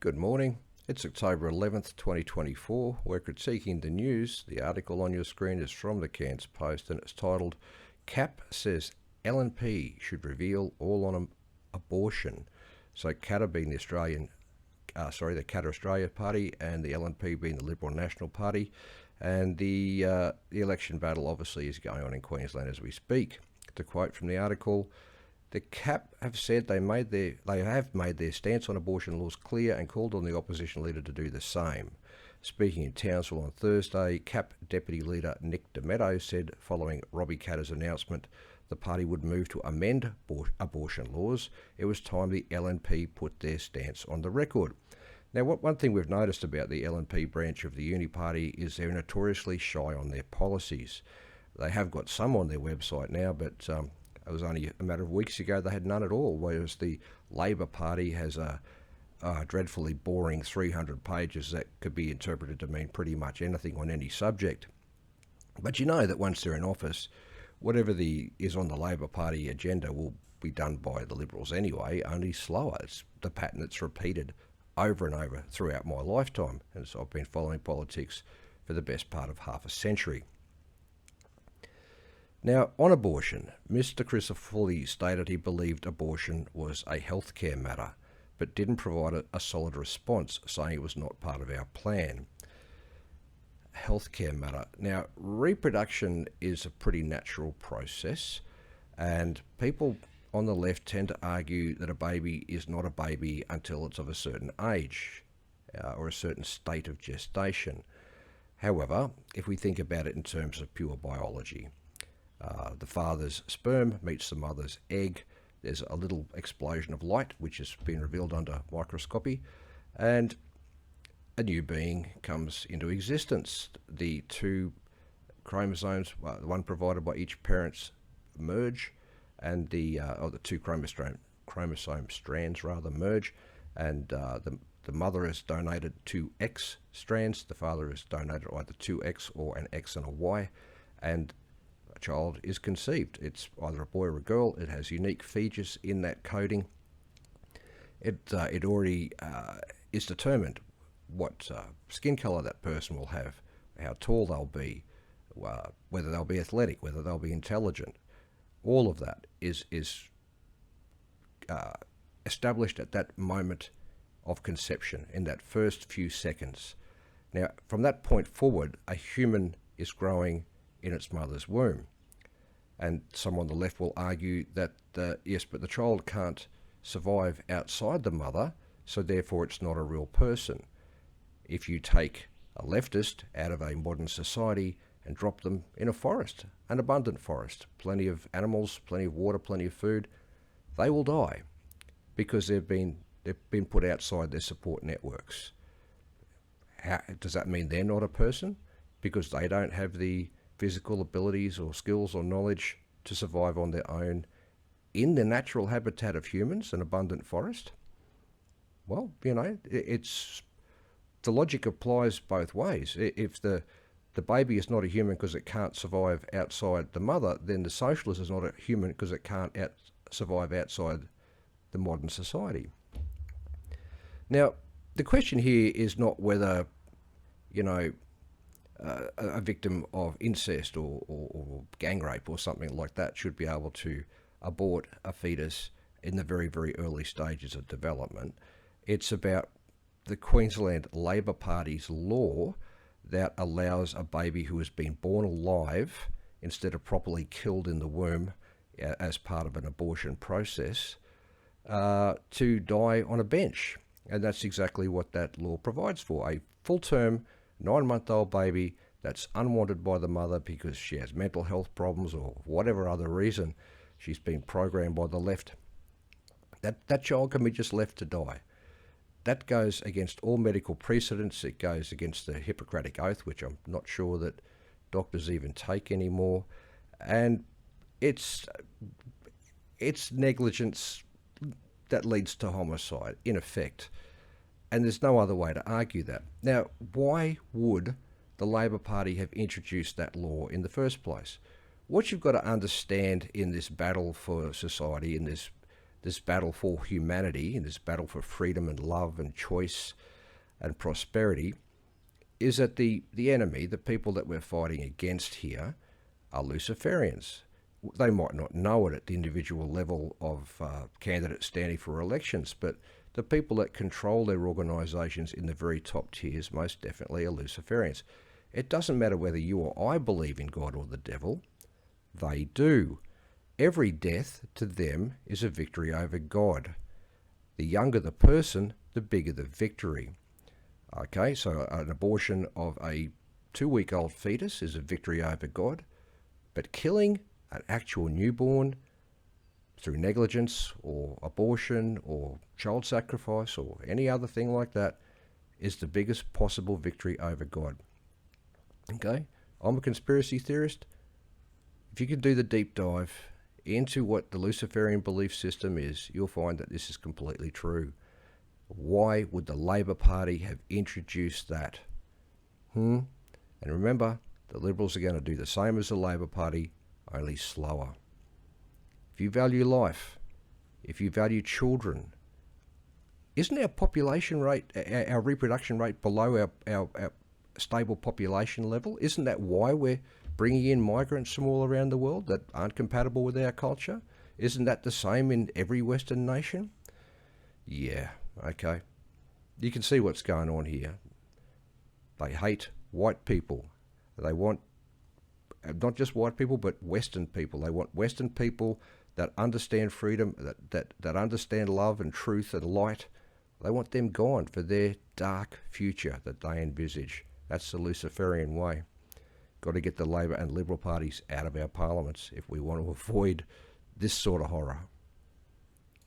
Good morning. It's October 11th, 2024. We're critiquing the news. The article on your screen is from the Cairns Post and it's titled, KAP says LNP should reveal all on abortion. So KATA being the KATA Australia Party and the LNP being the Liberal National Party. And the election battle obviously is going on in Queensland as we speak. To quote from the article, the KAP have said they have made their stance on abortion laws clear and called on the opposition leader to do the same. Speaking in Townsville on Thursday, KAP Deputy Leader Nick Demetto said following Robbie Katter's announcement the party would move to amend abortion laws, it was time the LNP put their stance on the record. Now, one thing we've noticed about the LNP branch of the Uni Party is they're notoriously shy on their policies. They have got some on their website now, but it was only a matter of weeks ago they had none at all, whereas the Labor Party has a dreadfully boring 300 pages that could be interpreted to mean pretty much anything on any subject. But you know that once they're in office, whatever is on the Labor Party agenda will be done by the Liberals anyway, only slower. It's the pattern that's repeated over and over throughout my lifetime, and so I've been following politics for the best part of half a century. Now, on abortion, Mr. Crisafulli stated he believed abortion was a healthcare matter, but didn't provide a solid response, saying it was not part of our plan. Healthcare matter. Now, reproduction is a pretty natural process, and people on the left tend to argue that a baby is not a baby until it's of a certain age or a certain state of gestation. However, if we think about it in terms of pure biology, the father's sperm meets the mother's egg. There's a little explosion of light, which has been revealed under microscopy, and a new being comes into existence. The two chromosomes, the one provided by each parent, merge, and the two chromosome strands merge, and the mother has donated two X strands. The father has donated either two X or an X and a Y, and a child is conceived. It's either a boy or a girl. It has unique features in that coding. It already is determined what skin colour that person will have, how tall they'll be, whether they'll be athletic, whether they'll be intelligent. All of that is established at that moment of conception, in that first few seconds. Now, from that point forward, a human is growing in its mother's womb. And some on the left will argue that, yes, but the child can't survive outside the mother, so therefore it's not a real person. If you take a leftist out of a modern society and drop them in a forest, an abundant forest, plenty of animals, plenty of water, plenty of food, they will die because they've been put outside their support networks. Does that mean they're not a person? Because they don't have the physical abilities or skills or knowledge to survive on their own in the natural habitat of humans, an abundant forest? Well, the logic applies both ways. If the baby is not a human because it can't survive outside the mother, then the socialist is not a human because it can't survive outside the modern society. Now, the question here is not whether, a victim of incest or gang rape or something like that should be able to abort a fetus in the very, very early stages of development. It's about the Queensland Labor Party's law that allows a baby who has been born alive, instead of properly killed in the womb as part of an abortion process, to die on a bench. And that's exactly what that law provides for. A full-term 9-month-old baby that's unwanted by the mother because she has mental health problems or whatever other reason she's been programmed by the left. That child can be just left to die. That goes against all medical precedents. It goes against the Hippocratic Oath, which I'm not sure that doctors even take anymore. And it's negligence that leads to homicide, in effect. And there's no other way to argue that. Now, why would the Labor Party have introduced that law in the first place? What you've got to understand in this battle for society, in this this battle for humanity and this battle for freedom and love and choice and prosperity is that the enemy, the people that we're fighting against here, are Luciferians. They might not know it at the individual level of candidates standing for elections, but the people that control their organisations in the very top tiers most definitely are Luciferians. It doesn't matter whether you or I believe in God or the devil, they do. Every death to them is a victory over God. The younger the person, the bigger the victory. Okay, so an abortion of a 2-week-old fetus is a victory over God, but killing an actual newborn through negligence or abortion or child sacrifice or any other thing like that is the biggest possible victory over God. Okay, I'm a conspiracy theorist. If you can do the deep dive into what the Luciferian belief system is, you'll find that this is completely true. Why would the Labor Party have introduced that? And remember, the Liberals are going to do the same as the Labor Party, only slower. If you value life, if you value children, isn't our population rate, our reproduction rate below our stable population level? Isn't that why we're bringing in migrants from all around the world that aren't compatible with our culture? Isn't that the same in every Western nation? Yeah, okay. You can see what's going on here. They hate white people. They want not just white people, but Western people. They want Western people that understand freedom, that understand love and truth and light. They want them gone for their dark future that they envisage. That's the Luciferian way. Got to get the Labor and Liberal parties out of our parliaments if we want to avoid this sort of horror.